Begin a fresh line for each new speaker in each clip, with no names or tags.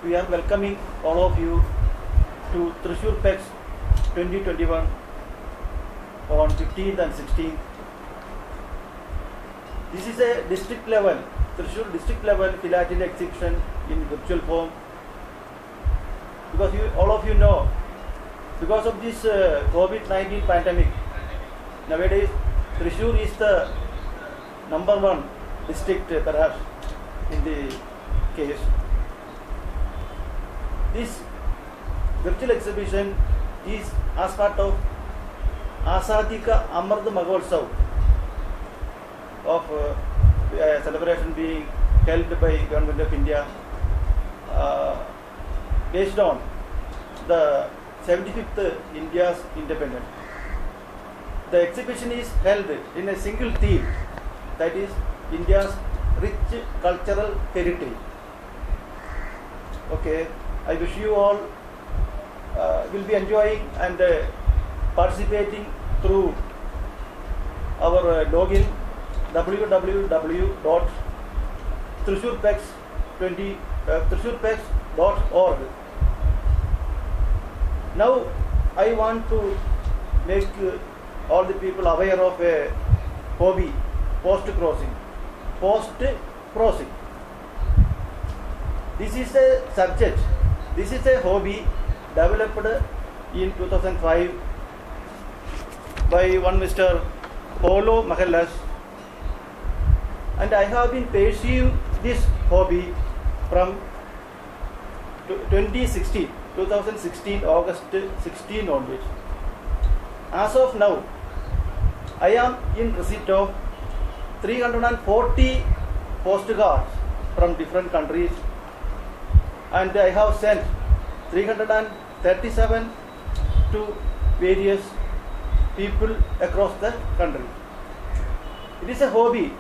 we are welcoming all of you to Thrissur PEX 2021 on 15th and 16th. This is a district level, Thrissur district level philately exhibition in virtual form. Because all of you know, because of this COVID-19 pandemic, nowadays Thrissur is the #1 district perhaps in the case. This virtual exhibition is as part of Azadi Ka Amrit Mahotsav of a celebration being held by Government of India based on the 75th India's independence. The exhibition is held in a single theme, that is India's rich cultural heritage. Okay, I wish you all will be enjoying and participating through our login www.thrissurpex.org. Now I want to make all the people aware of a hobby, post crossing. This is a subject, this is a hobby developed in 2005 by one Mr. Paulo Magalhães, and I have been pursuing this hobby from 2016 August 16 onwards. As of now, I am in receipt of 340 postcards from different countries, and I have sent 337 to various people across the country. It is a hobby.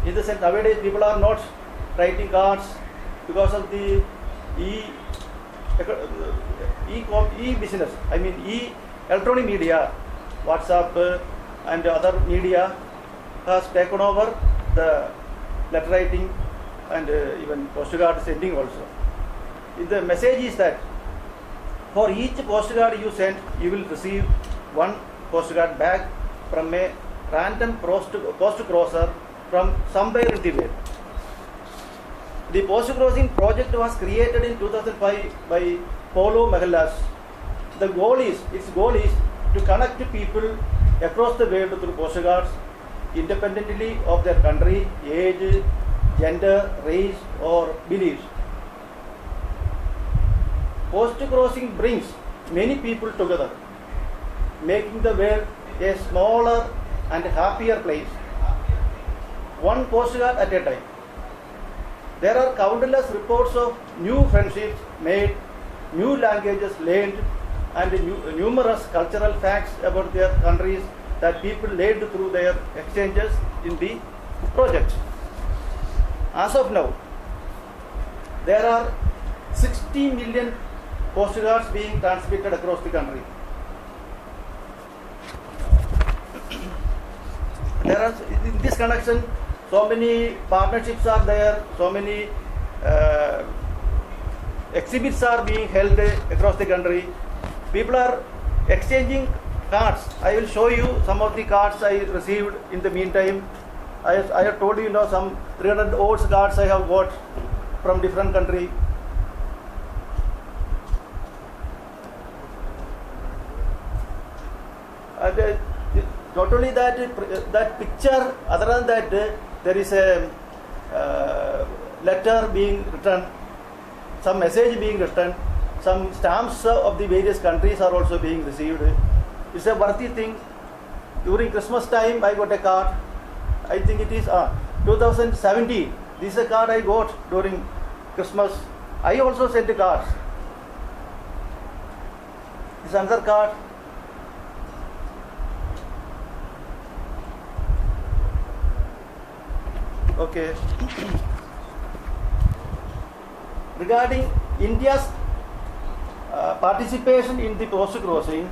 In the sense, nowadays people are not writing cards because of the e-business. I mean electronic media, WhatsApp and other media has taken over the letter writing and even postcard sending also. The message is that for each postcard you send, you will receive one postcard back from a random post crosser from somewhere in the world. The post crossing project was created in 2005 by Paulo Magalhães. Its goal is to connect people across the world through postcards, independently of their country, age, gender, race or beliefs. Post crossing brings many people together, making the world a smaller and happier place, one postcard at a time. There are countless reports of new friendships made, new languages learned, and numerous cultural facts about their countries that people learned through their exchanges in the project. As of now, there are 60 million postcards being transmitted across the country. There are, in this connection, so many partnerships are there, so many exhibits are being held across the country. People are exchanging cards. I will show you some of the cards I received in the meantime. I have told you, some 300 odd cards I have got from different countries. And not only that picture, other than that, there is a letter being written, some message being written, some stamps of the various countries are also being received. It's a worthy thing. During Christmas time, I got a card. I think it is 2017. This is a card I got during Christmas. I also sent cards. This is another card. Okay. Regarding India's participation in the post crossing,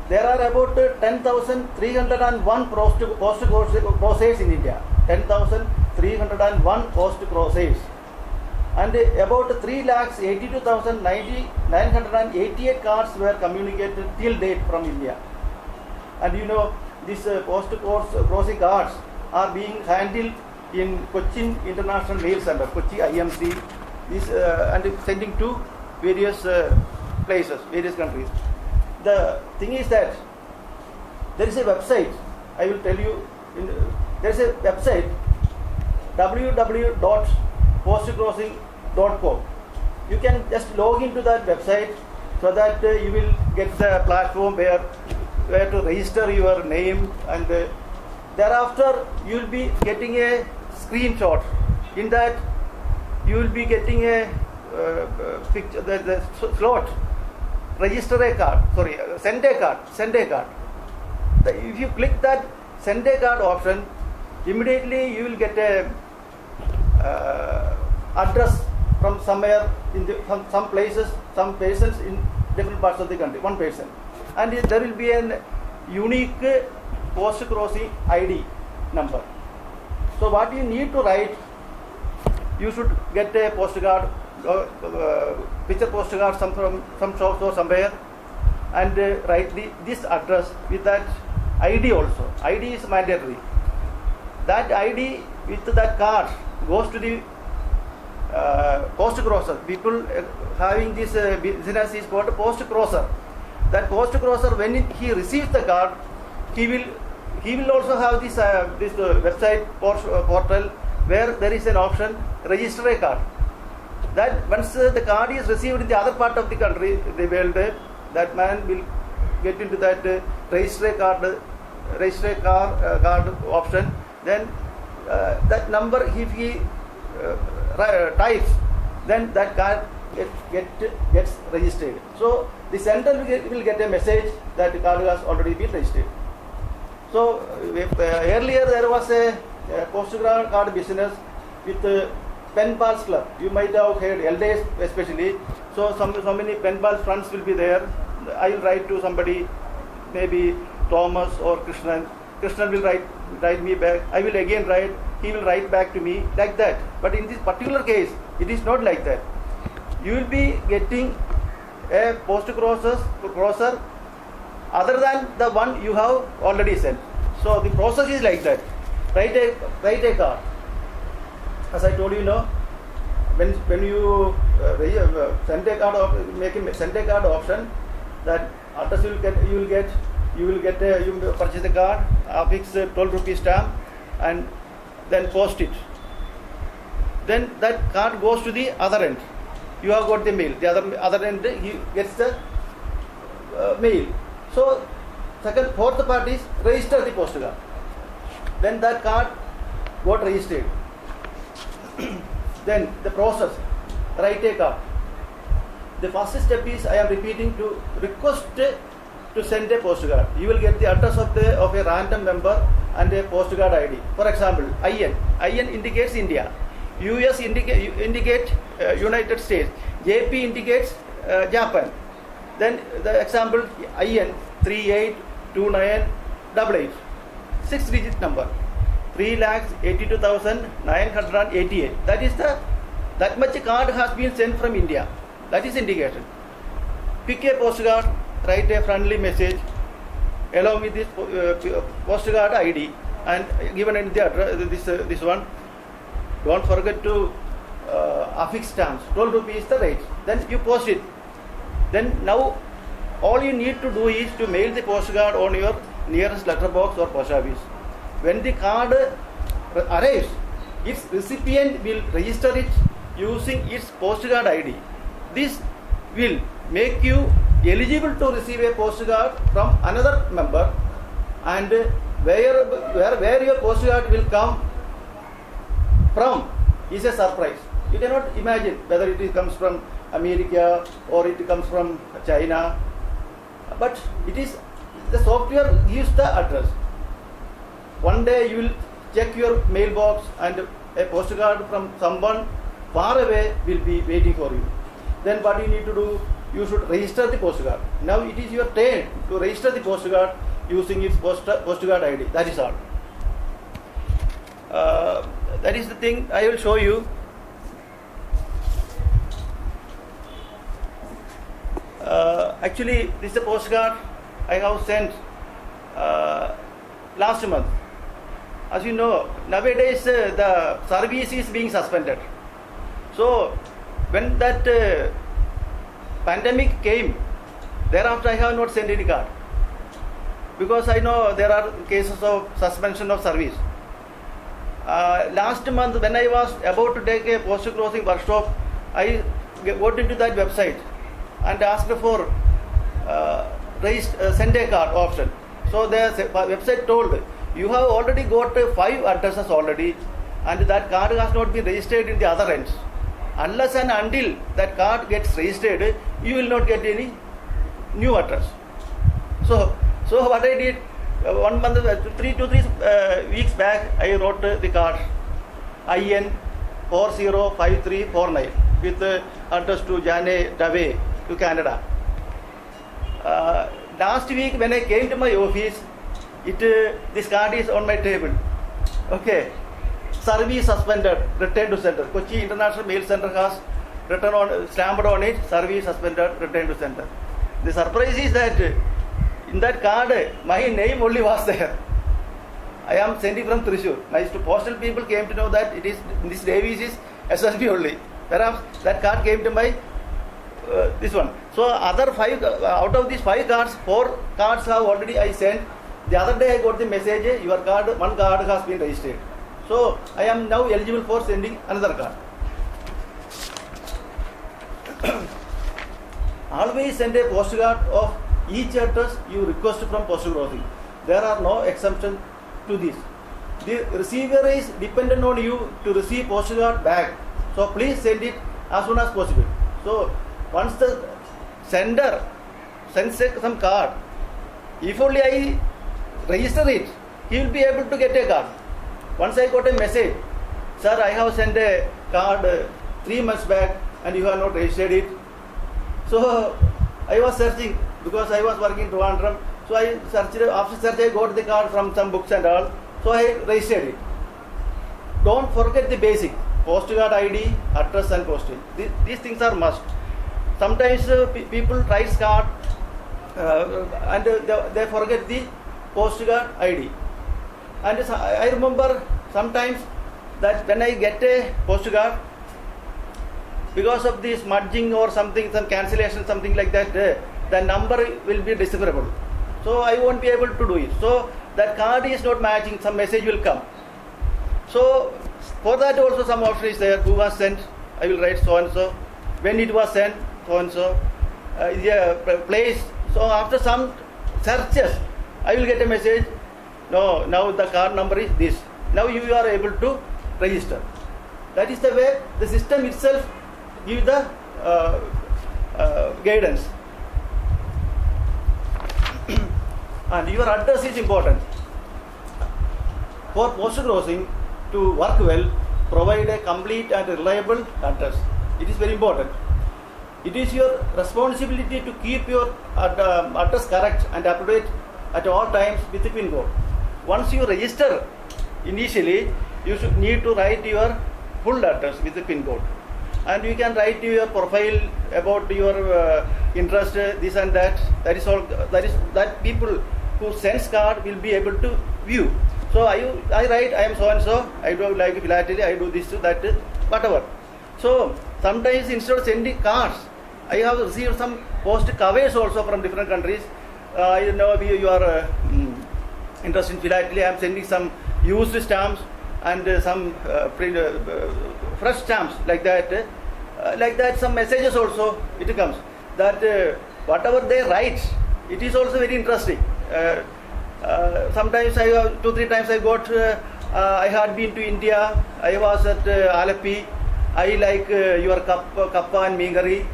there are about 10,301 post crosses in India. 10,301 post crosses. And about 3,82,988 cards were communicated till date from India. And you know, these post-crossing cards are being handled in Cochin International Mail Center, Kochi IMC, and sending to various places, various countries. The thing is that there is a website, I will tell you, there is a website, www.postcrossing.com. You can just log into that website so that you will get the platform where to register your name, and thereafter you will be getting a screenshot. In that you will be getting a picture, the slot, register a card, send a card. If you click that send a card option, immediately you will get a address from somewhere from some places, some persons in different parts of the country, one person, and there will be a unique post-crossing ID number. So what you need to write, you should get a postcard, picture postcard from some shops or somewhere, and write this address with that ID also. ID is mandatory. That ID with that card goes to the post crosser. People having this business is called post crosser. That post crosser, when he receives the card, he will also have this website portal where there is an option, register a card. That once the card is received in the other part of the country, the world, that man will get into that register a card option. Then that number, if he types, then that card gets registered. So the sender will get a message that the card has already been registered. So earlier there was a postcard card business with pen pals club. You might have heard, elders especially. So so many pen pals friends will be there. I will write to somebody, maybe Thomas or Krishnan. Krishnan will write me back. I will again write. He will write back to me, like that. But in this particular case, it is not like that. You will be getting a post crosser other than the one you have already sent. So the process is like that. Write a card. As I told you, when you send a card, send a card option, that address you will get you purchase the card, affix 12 rupees stamp, and then post it. Then that card goes to the other end. You have got the mail. The other end, he gets the mail. So fourth part is register the postcard. Then that card got registered. Then the process, write a card. The first step is, I am repeating, to request to send a postcard. You will get the address of a random member and a postcard ID. For example, IN indicates India, US indicate United States, JP indicates Japan. Then the example, IN 382988, 6-digit number, 3,82,988. That is that much card has been sent from India. That is indicated. Pick a postcard, write a friendly message along with this postcard ID and given in the address, this one. Don't forget to affix stamps. 12 rupees is the rate. Then you post it. Then now all you need to do is to mail the postcard on your nearest letterbox or post office. When the card arrives, its recipient will register it using its postcard ID. This will make you eligible to receive a postcard from another member, and where your postcard will come from is a surprise. You cannot imagine whether it comes from America or it comes from China, but the software gives the address. One day you will check your mailbox and a postcard from someone far away will be waiting for you. Then what you need to do, you should register the postcard. Now it is your turn to register the postcard using its postcard ID. That is all. That is the thing I will show you. Actually, this is a postcard I have sent last month. As you know, nowadays the service is being suspended. So, when that pandemic came, thereafter I have not sent any card. Because I know there are cases of suspension of service. Last month, when I was about to take a postal closing workshop, I got into that website and asked for send a card option. So the website told, you have already got 5 addresses already, and that card has not been registered in the other ends. Unless and until that card gets registered, you will not get any new address. So what I did, 1 month, 3 weeks back, I wrote the card IN 405349 with address to Jane Devis to Canada. Last week when I came to my office, this card is on my table. Okay, service suspended, return to center. Kochi International Mail Center has stamped on it, service suspended, return to center. The surprise is that in that card, my name only was there. I am sending from Thrissur. My postal people came to know that it is this Devis is SSB only. Perhaps that card came to my this one. So other 5 out of these 5 cards, 4 cards have already I sent. The other day I got the message, your card, 1 card has been registered. So I am now eligible for sending another card. Always send a postcard of each address you request from postal closing. There are no exceptions to this. The receiver is dependent on you to receive postcard back. So please send it as soon as possible. So once the sender sends some card, if only I register it, he will be able to get a card. Once I got a message, sir, I have sent a card 3 months back and you have not registered it. So I was searching because I was working in Trivandrum. So I searched, after search I got the card from some books and all. So I registered it. Don't forget the basic, postcard ID, address and postage. These things are must. Sometimes people write card and they forget the postcard ID. And I remember sometimes that when I get a postcard, because of the smudging or something, some cancellation, something like that, the number will be decipherable. So I won't be able to do it. So that card is not matching, some message will come. So for that also some option is there. Who was sent? I will write so and so. When it was sent, so and so. Place. So after some searches, I will get a message. No, now the card number is this. Now you are able to register. That is the way the system itself gives the guidance. And your address is important. For postal closing to work well, provide a complete and reliable address. It is very important. It is your responsibility to keep your address correct and up to date at all times with the PIN code. Once you register, initially you should need to write your full address with the PIN code. And you can write your profile about your interest, this and that. That is all. That people who sends card will be able to view. So I write, I am so and so. I do like philately. I do this, that, whatever. So sometimes instead of sending cards, I have received some post covers also from different countries. I know you are interested in philately. I am sending some used stamps and some fresh stamps like that. Like that, some messages also it comes. That whatever they write, it is also very interesting. Sometimes I 2-3 times I got. I had been to India. I was at Alapi. I like your kappa and mingari.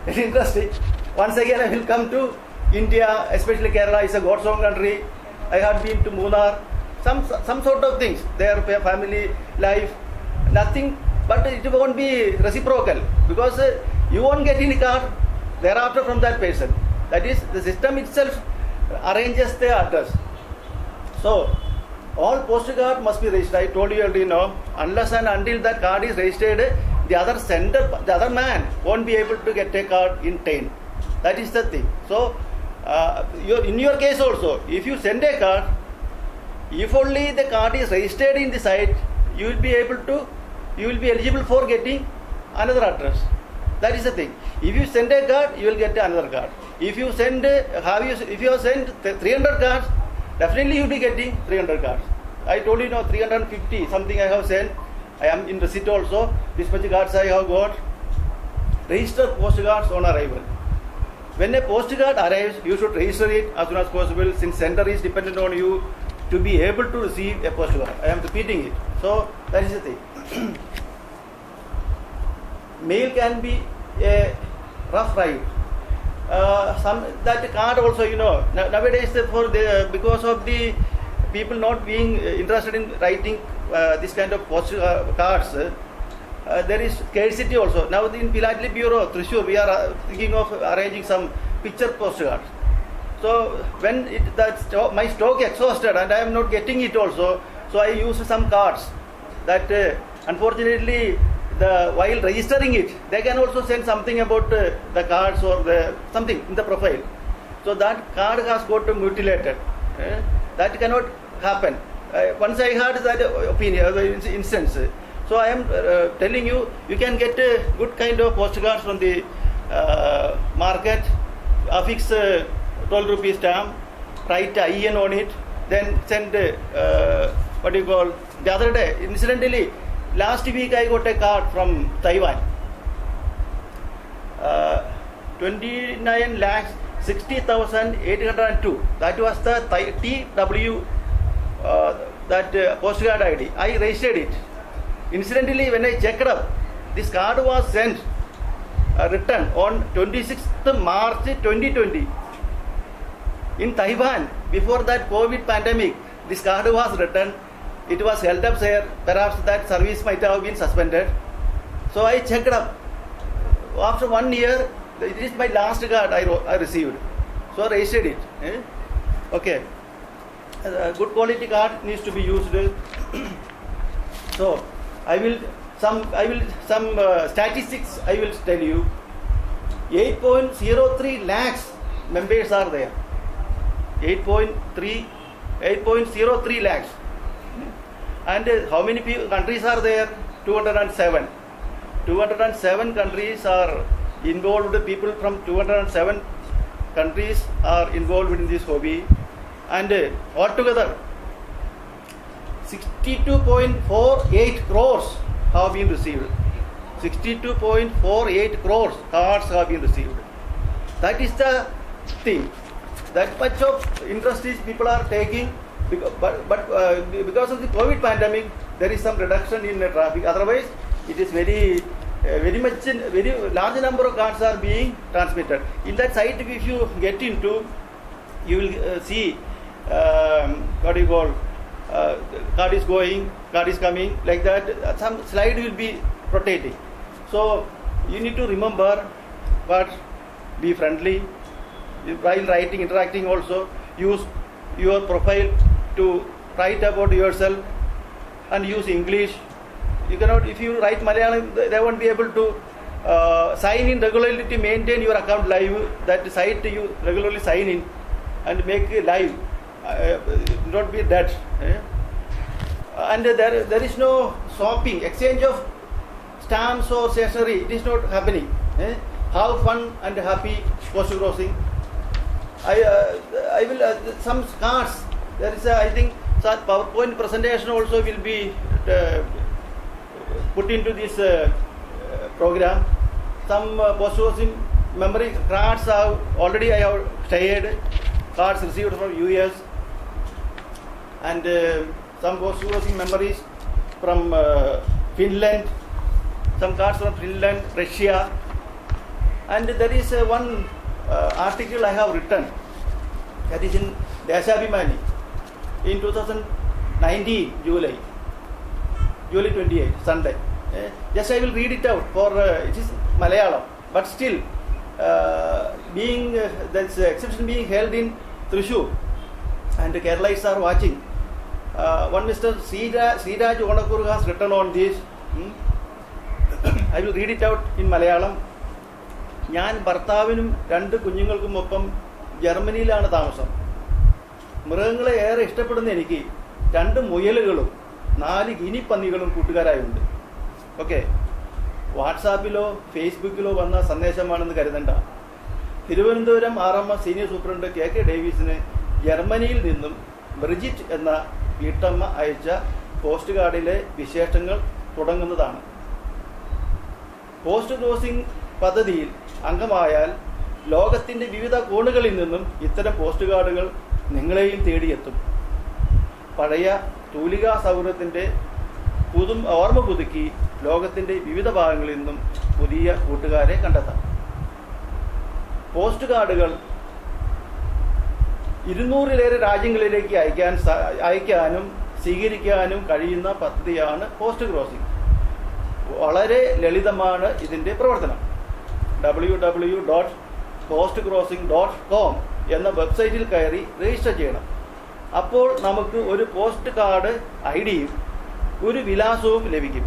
Very interesting. Once again, I will come to India, especially Kerala is a God's own country. I had been to Munnar. Some sort of things. Their family life, nothing. But it won't be reciprocal because you won't get any card thereafter from that person. That is, the system itself arranges the address. So all postcard must be registered. I told you already now. Unless and until that card is registered, the other sender, the other man won't be able to get a card in time. That is the thing. So, in your case also, if you send a card, if only the card is registered in the site, you will be eligible for getting another address. That is the thing. If you send a card, you will get another card. If you send, if you have sent 300 cards, definitely you will be getting 300 cards. I told you 350 something I have sent. I am in receipt also. This much cards I have got. Register postcards on arrival. When a postcard arrives, you should register it as soon as possible, since sender is dependent on you to be able to receive a postcard. I am repeating it. So that is the thing. Mail can be a rough ride. That card also, nowadays because of the people not being interested in writing this kind of cards, there is scarcity also. Now in Philately Bureau, Thrissur, we are thinking of arranging some picture postcards. So when my stock exhausted and I am not getting it also, so I use some cards that unfortunately while registering it, they can also send something about the cards or something in the profile. So that card has got mutilated. That cannot happen. Once I heard that instance. So I am telling you, you can get a good kind of postcards from the market, affix 12 rupees stamp, write IN on it, then send the other day, incidentally, last week I got a card from Taiwan. 29 lakhs 60,802. That was the TW postcard ID. I registered it. Incidentally, when I checked up, this card was sent, written on 26th March 2020. In Taiwan, before that COVID pandemic, this card was written. It was held up there. Perhaps that service might have been suspended. So I checked up. After 1 year, it is my last card I received. So I registered it. Okay. Good quality card needs to be used. So some statistics I will tell you. 8.03 lakhs members are there. 8.03 lakhs. And how many countries are there? 207. 207 countries are involved. People from 207 countries are involved in this hobby. And altogether, 62.48 crores have been received. 62.48 crores cards have been received. That is the thing. That much of interest is people are taking, but because of the COVID pandemic, there is some reduction in the traffic. Otherwise, it is very large number of cards are being transmitted. In that site, if you get into, you will see card is going, card is coming, like that. Some slide will be rotating. So you need to remember what, be friendly. While writing, interacting also, use your profile to write about yourself and use English. You cannot, if you write Malayalam, they won't be able to sign in regularly to maintain your account live. That site you regularly sign in and make it live. Not be that. And there is no swapping, exchange of stamps or stationery. It is not happening. Have fun and happy postal crossing. I will some cards. There is I think such PowerPoint presentation also will be put into this program. Some postal crossing memory cards have already I have shared. Cards received from US and some postal crossing memories from Finland. Some cards from Finland, Russia, and there is one article I have written that is in Deshabhimani in 2019 July 28 Sunday. Just I will read it out for it is Malayalam, but still being this exhibition being held in Thrissur and Keralites are watching. One Mr. Sriraj Onakur has written on this. I will read it out in Malayalam. ഞാൻ ഭർത്താവിനും 2 കുഞ്ഞുങ്ങൾക്കുമൊപ്പം ജർമ്മനിയിലാണ് താമസം. മൃഗങ്ങളെ ഏറെ ഇഷ്ടപ്പെടുന്ന എനിക്ക് 2 മുയലുകളും 4 ഗിനിപ്പന്നികളും കൂട്ടുകാരായുണ്ട്. Okay, വാട്സാപ്പിലോ ഫേസ്ബുക്കിലോ വന്ന സന്ദേശമാണെന്ന് കരുതണ്ട. Thiruvananthapuram RMS senior superintendent KK ഡേവിസിന് ജർമ്മനിയിൽ നിന്നും ബ്രിജിറ്റ് എന്ന വീട്ടമ്മ അയച്ച പോസ്റ്റ് കാർഡിലെ വിശേഷങ്ങൾ തുടങ്ങുന്നതാണ്. പോസ്റ്റ് ക്രോസിംഗ് പദ്ധതിയിൽ അംഗമായാൽ ലോകത്തിൻ്റെ വിവിധ കോണുകളിൽ നിന്നും ഇത്തരം പോസ്റ്റ് കാർഡുകൾ നിങ്ങളെയും തേടിയെത്തും. പഴയ തൂലികാ സൗഹൃദത്തിൻ്റെ ഓർമ്മ പുതുക്കി ലോകത്തിൻ്റെ വിവിധ ഭാഗങ്ങളിൽ നിന്നും പുതിയ കൂട്ടുകാരെ കണ്ടെത്താം. പോസ്റ്റ് കാർഡുകൾ 200-ലേറെ രാജ്യങ്ങളിലേക്ക് അയക്കാനും സ്വീകരിക്കാനും കഴിയുന്ന പദ്ധതിയാണ് പോസ്റ്റ് ക്രോസിംഗ്. വളരെ ലളിതമാണ് ഇതിൻ്റെ പ്രവർത്തനം. www.postcrossing.com എന്ന വെബ്സൈറ്റിൽ കയറി രജിസ്റ്റർ ചെയ്യണം. അപ്പോൾ നമുക്ക് ഒരു പോസ്റ്റ് കാർഡ് ഐഡിയും ഒരു വിലാസവും ലഭിക്കും.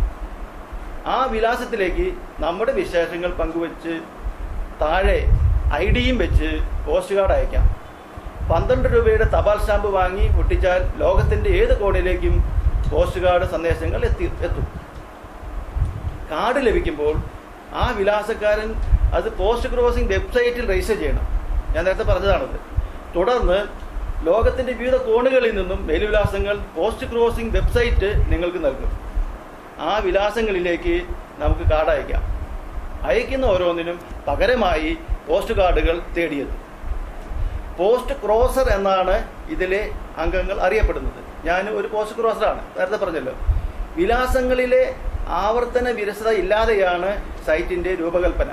ആ വിലാസത്തിലേക്ക് നമ്മുടെ വിശേഷങ്ങൾ പങ്കുവച്ച് താഴെ ഐഡിയും വെച്ച് പോസ്റ്റ് കാർഡ് അയക്കാം. 12 രൂപയുടെ തപാൽ സ്റ്റാമ്പ് വാങ്ങി ഒട്ടിച്ചാൽ ലോകത്തിൻ്റെ ഏത് കോണിലേക്കും പോസ്റ്റ് കാർഡ് സന്ദേശങ്ങൾ എത്തും. കാർഡ് ലഭിക്കുമ്പോൾ ആ വിലാസക്കാരൻ അത് പോസ്റ്റ് ക്രോസിംഗ് വെബ്സൈറ്റിൽ രജിസ്റ്റർ ചെയ്യണം. ഞാൻ നേരത്തെ പറഞ്ഞതാണത്. തുടർന്ന് ലോകത്തിൻ്റെ വിവിധ കോണുകളിൽ നിന്നും മേൽവിലാസങ്ങൾ പോസ്റ്റ് ക്രോസിംഗ് വെബ്സൈറ്റ് നിങ്ങൾക്ക് നൽകും. ആ വിലാസങ്ങളിലേക്ക് നമുക്ക് കാർഡ് അയക്കാം. അയക്കുന്ന ഓരോന്നിനും പകരമായി പോസ്റ്റ് കാർഡുകൾ തേടിയെത്തും. പോസ്റ്റ് ക്രോസർ എന്നാണ് ഇതിലെ അംഗങ്ങൾ അറിയപ്പെടുന്നത്. ഞാൻ ഒരു പോസ്റ്റ് ക്രോസറാണ്, നേരത്തെ പറഞ്ഞല്ലോ. വിലാസങ്ങളിലെ ആവർത്തന വിരസത ഇല്ലാതെയാണ് സൈറ്റിൻ്റെ രൂപകൽപ്പന.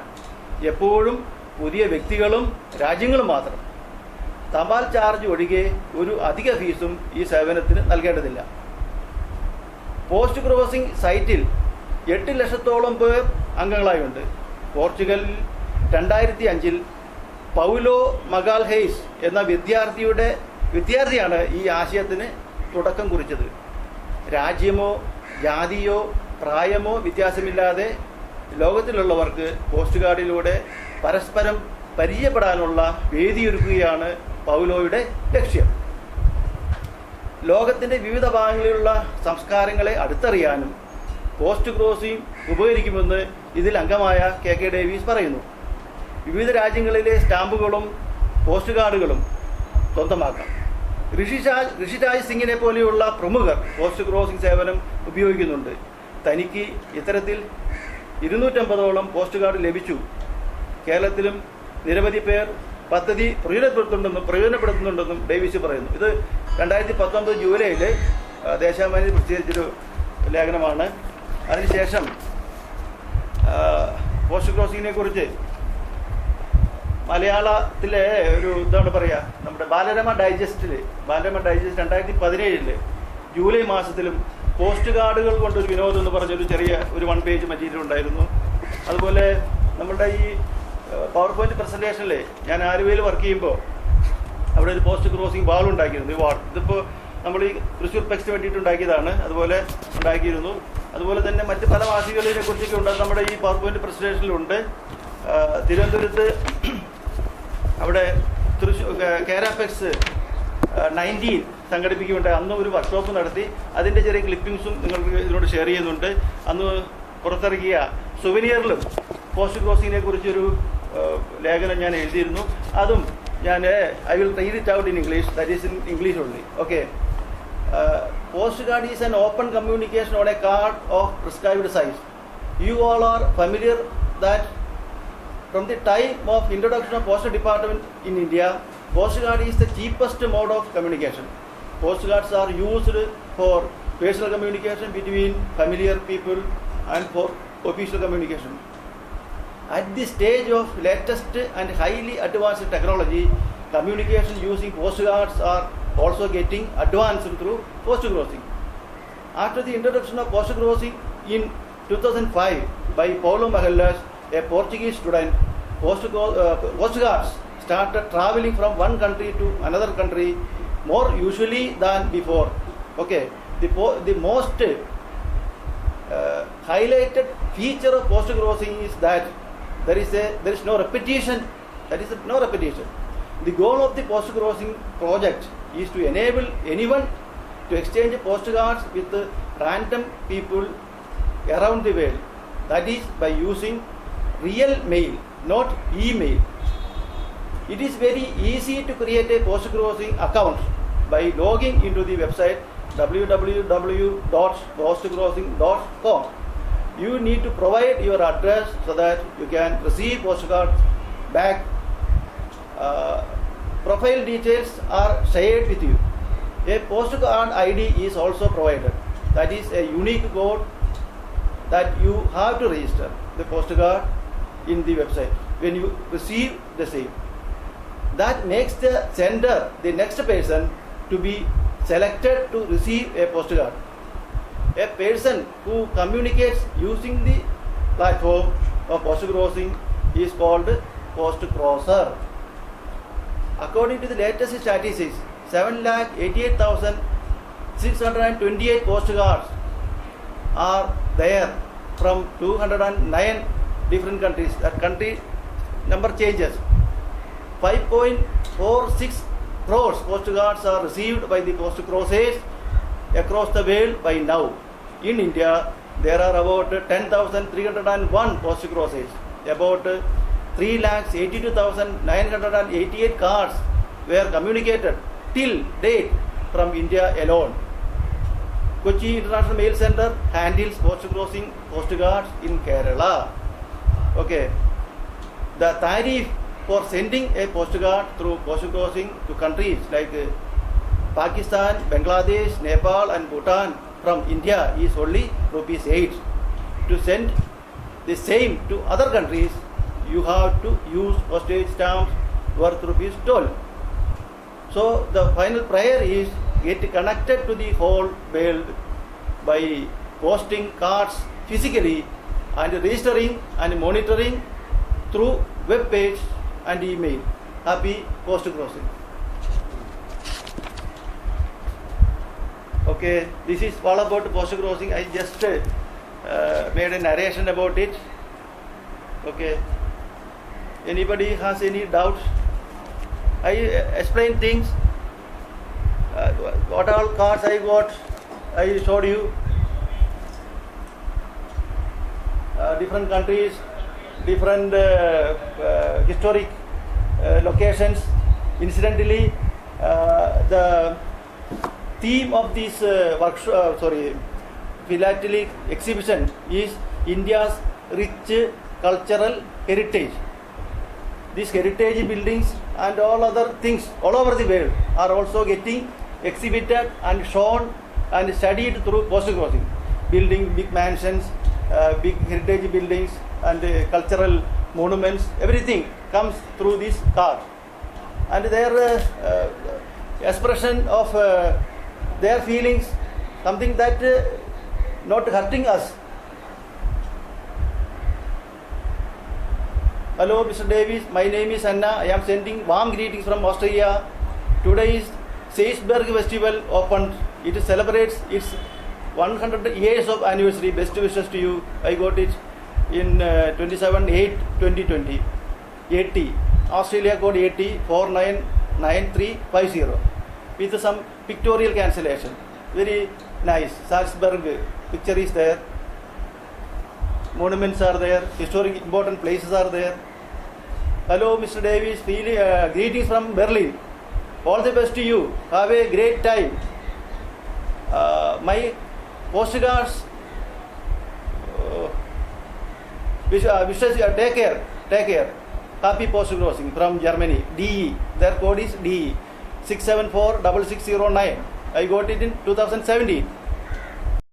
എപ്പോഴും പുതിയ വ്യക്തികളും രാജ്യങ്ങളും മാത്രം. തപാൽ ചാർജ് ഒഴികെ ഒരു അധിക ഫീസും ഈ സേവനത്തിന് നൽകേണ്ടതില്ല. പോസ്റ്റ് ക്രോസിംഗ് സൈറ്റിൽ 8 ലക്ഷത്തോളം പേർ അംഗങ്ങളായുണ്ട്. പോർച്ചുഗലിൽ 2005-ൽ പൗലോ മഗാൽഹെയ്സ് എന്ന വിദ്യാർത്ഥിയാണ് ഈ ആശയത്തിന് തുടക്കം കുറിച്ചത്. രാജ്യമോ ജാതിയോ പ്രായമോ വ്യത്യാസമില്ലാതെ ലോകത്തിലുള്ളവർക്ക് പോസ്റ്റ് കാർഡിലൂടെ പരസ്പരം പരിചയപ്പെടാനുള്ള വേദിയൊരുക്കുകയാണ് പൗലോയുടെ ലക്ഷ്യം. ലോകത്തിൻ്റെ വിവിധ ഭാഗങ്ങളിലുള്ള സംസ്കാരങ്ങളെ അടുത്തറിയാനും പോസ്റ്റ് ക്രോസിംഗ് ഉപകരിക്കുമെന്ന് ഇതിൽ അംഗമായ KK ഡേവിസ് പറയുന്നു. വിവിധ രാജ്യങ്ങളിലെ സ്റ്റാമ്പുകളും പോസ്റ്റ് കാർഡുകളും സ്വന്തമാക്കാം. ഋഷിരാജ് സിംഗിനെ പോലെയുള്ള പ്രമുഖർ പോസ്റ്റ് ക്രോസിംഗ് സേവനം ഉപയോഗിക്കുന്നുണ്ട്. തനിക്ക് ഇത്തരത്തിൽ 250ഓളം പോസ്റ്റ് കാർഡ് ലഭിച്ചു. കേരളത്തിലും നിരവധി പേർ പദ്ധതി പ്രയോജനപ്പെടുത്തുന്നുണ്ടെന്നും ഡേവിസ് പറയുന്നു. ഇത് 2019 ജൂലൈയിൽ ദേശാഭിമാനിയിൽ പ്രസിദ്ധീകരിച്ചൊരു ലേഖനമാണ്. അതിനുശേഷം പോസ്റ്റ് ക്രോസിങ്ങിനെ കുറിച്ച് മലയാളത്തിലെ ഒരു എന്താണ് പറയുക, നമ്മുടെ ബാലരമ ഡൈജസ്റ്റ് 2017 ജൂലൈ മാസത്തിലും പോസ്റ്റ് കാർഡുകൾ കൊണ്ടൊരു വിനോദം എന്ന് പറഞ്ഞൊരു ചെറിയ ഒരു 1 പേജ് മെറ്റീരിയൽ ഉണ്ടായിരുന്നു. അതുപോലെ നമ്മുടെ ഈ പവർ പോയിന്റ് പ്രസൻറ്റേഷനിൽ ഞാൻ ആലുവയിൽ വർക്ക് ചെയ്യുമ്പോൾ അവിടെ ഒരു പോസ്റ്റ് ക്രോസിംഗ് വാൾ ഉണ്ടാക്കിയിരുന്നു. ഈ വാൾ ഇതിപ്പോൾ നമ്മൾ ഈ തൃശ്ശൂർ പെക്സിന് വേണ്ടിയിട്ട് ഉണ്ടാക്കിയതാണ്. അതുപോലെ ഉണ്ടാക്കിയിരുന്നു. അതുപോലെ തന്നെ മറ്റ് പല മാസികകളിനെ കുറിച്ചൊക്കെ ഉണ്ട്. നമ്മുടെ ഈ പവർ പോയിന്റ് പ്രസൻറ്റേഷനിലുണ്ട്. തിരുവനന്തപുരത്ത് അവിടെ തൃശ്ശൂർ കേരാപെക്സ് 19 സംഘടിപ്പിക്കുകയുണ്ടായി. അന്ന് ഒരു വർക്ക്ഷോപ്പ് നടത്തി. അതിൻ്റെ ചെറിയ ക്ലിപ്പിംഗ്സും നിങ്ങൾക്ക് ഇതിനോട് ഷെയർ ചെയ്യുന്നുണ്ട്. അന്ന് പുറത്തിറക്കിയ സുവനിയറിലും പോസ്റ്റ് ക്രോസിങ്ങിനെ കുറിച്ചൊരു ലേഖനം ഞാൻ എഴുതിയിരുന്നു. അതും ഞാൻ I will read it out in English. That is in English only. Okay. Post card is an open communication on A card of prescribed size. You all are familiar that from the time of introduction of postal department in India, postcard is the cheapest mode of communication. Postcards are used for personal communication between familiar people and for official communication. At the stage of latest and highly advanced technology, communication using postcards are also getting advanced through post crossing. After the introduction of post crossing in 2005 by Paulo Magalhães, a Portuguese student, postcards started traveling from one country to another country more usually than before. Okay, the most highlighted feature of post crossing is that there is no repetition. That is no repetition. The goal of the post crossing project is to enable anyone to exchange postcards with random people around the world. That is by using real mail, not email. It is very easy to create a post crossing account by logging into the website www.postcrossing.com. You need to provide your address so that you can receive postcards back. Profile details are shared with you. A postcard ID is also provided. That is a unique code that you have to register the postcard in the website when you receive the same. That makes the sender, the next person, to be selected to receive a postcard. A person who communicates using the platform of post crossing is called post crosser. According to the latest statistics, 7,88,628 postcards are there from 209 different countries. That country number changes. 5.46 crores postcards are received by the post crossers across the world by now. In India, there are about 10,301 post crossers. About 3,82,988 cards were communicated till date from India alone. Kochi International Mail Center handles post crossing postcards in Kerala. Okay. The tariff for sending a postcard through post crossing to countries like Pakistan, Bangladesh, Nepal and Bhutan from India is only ₹8. To send the same to other countries, you have to use postage stamps worth ₹12. So the final prayer is get connected to the whole world by posting cards physically and registering and monitoring through web page and email. Happy post crossing. Okay, this is all about post crossing. I just made a narration about it. Okay. Anybody has any doubts? I explained things. What all cards I got, I showed you. Different countries, different historic locations. Incidentally, the theme of this philatelic exhibition is India's rich cultural heritage. These heritage buildings and all other things all over the world are also getting exhibited and shown and studied through post crossing. Building big mansions, big heritage buildings and cultural monuments, everything comes through this card. And their expression of their feelings, something that not hurting us. Hello, Mr. Devis. My name is Anna. I am sending warm greetings from Australia. Today is Seisberg Festival opened. It celebrates its 100 years of anniversary. Best wishes to you. I got it in 27/8/2020. 80. Australia code 80 499350 with some pictorial cancellation. Very nice. Salzburg picture is there. Monuments are there. Historic important places are there. Hello, Mr. Davis. Greetings from Berlin. All the best to you. Have a great time. My postcards. Wishes. Take care. Take care. Happy post crossing from Germany. DE. Their code is DE 6746609. I got it in 2017.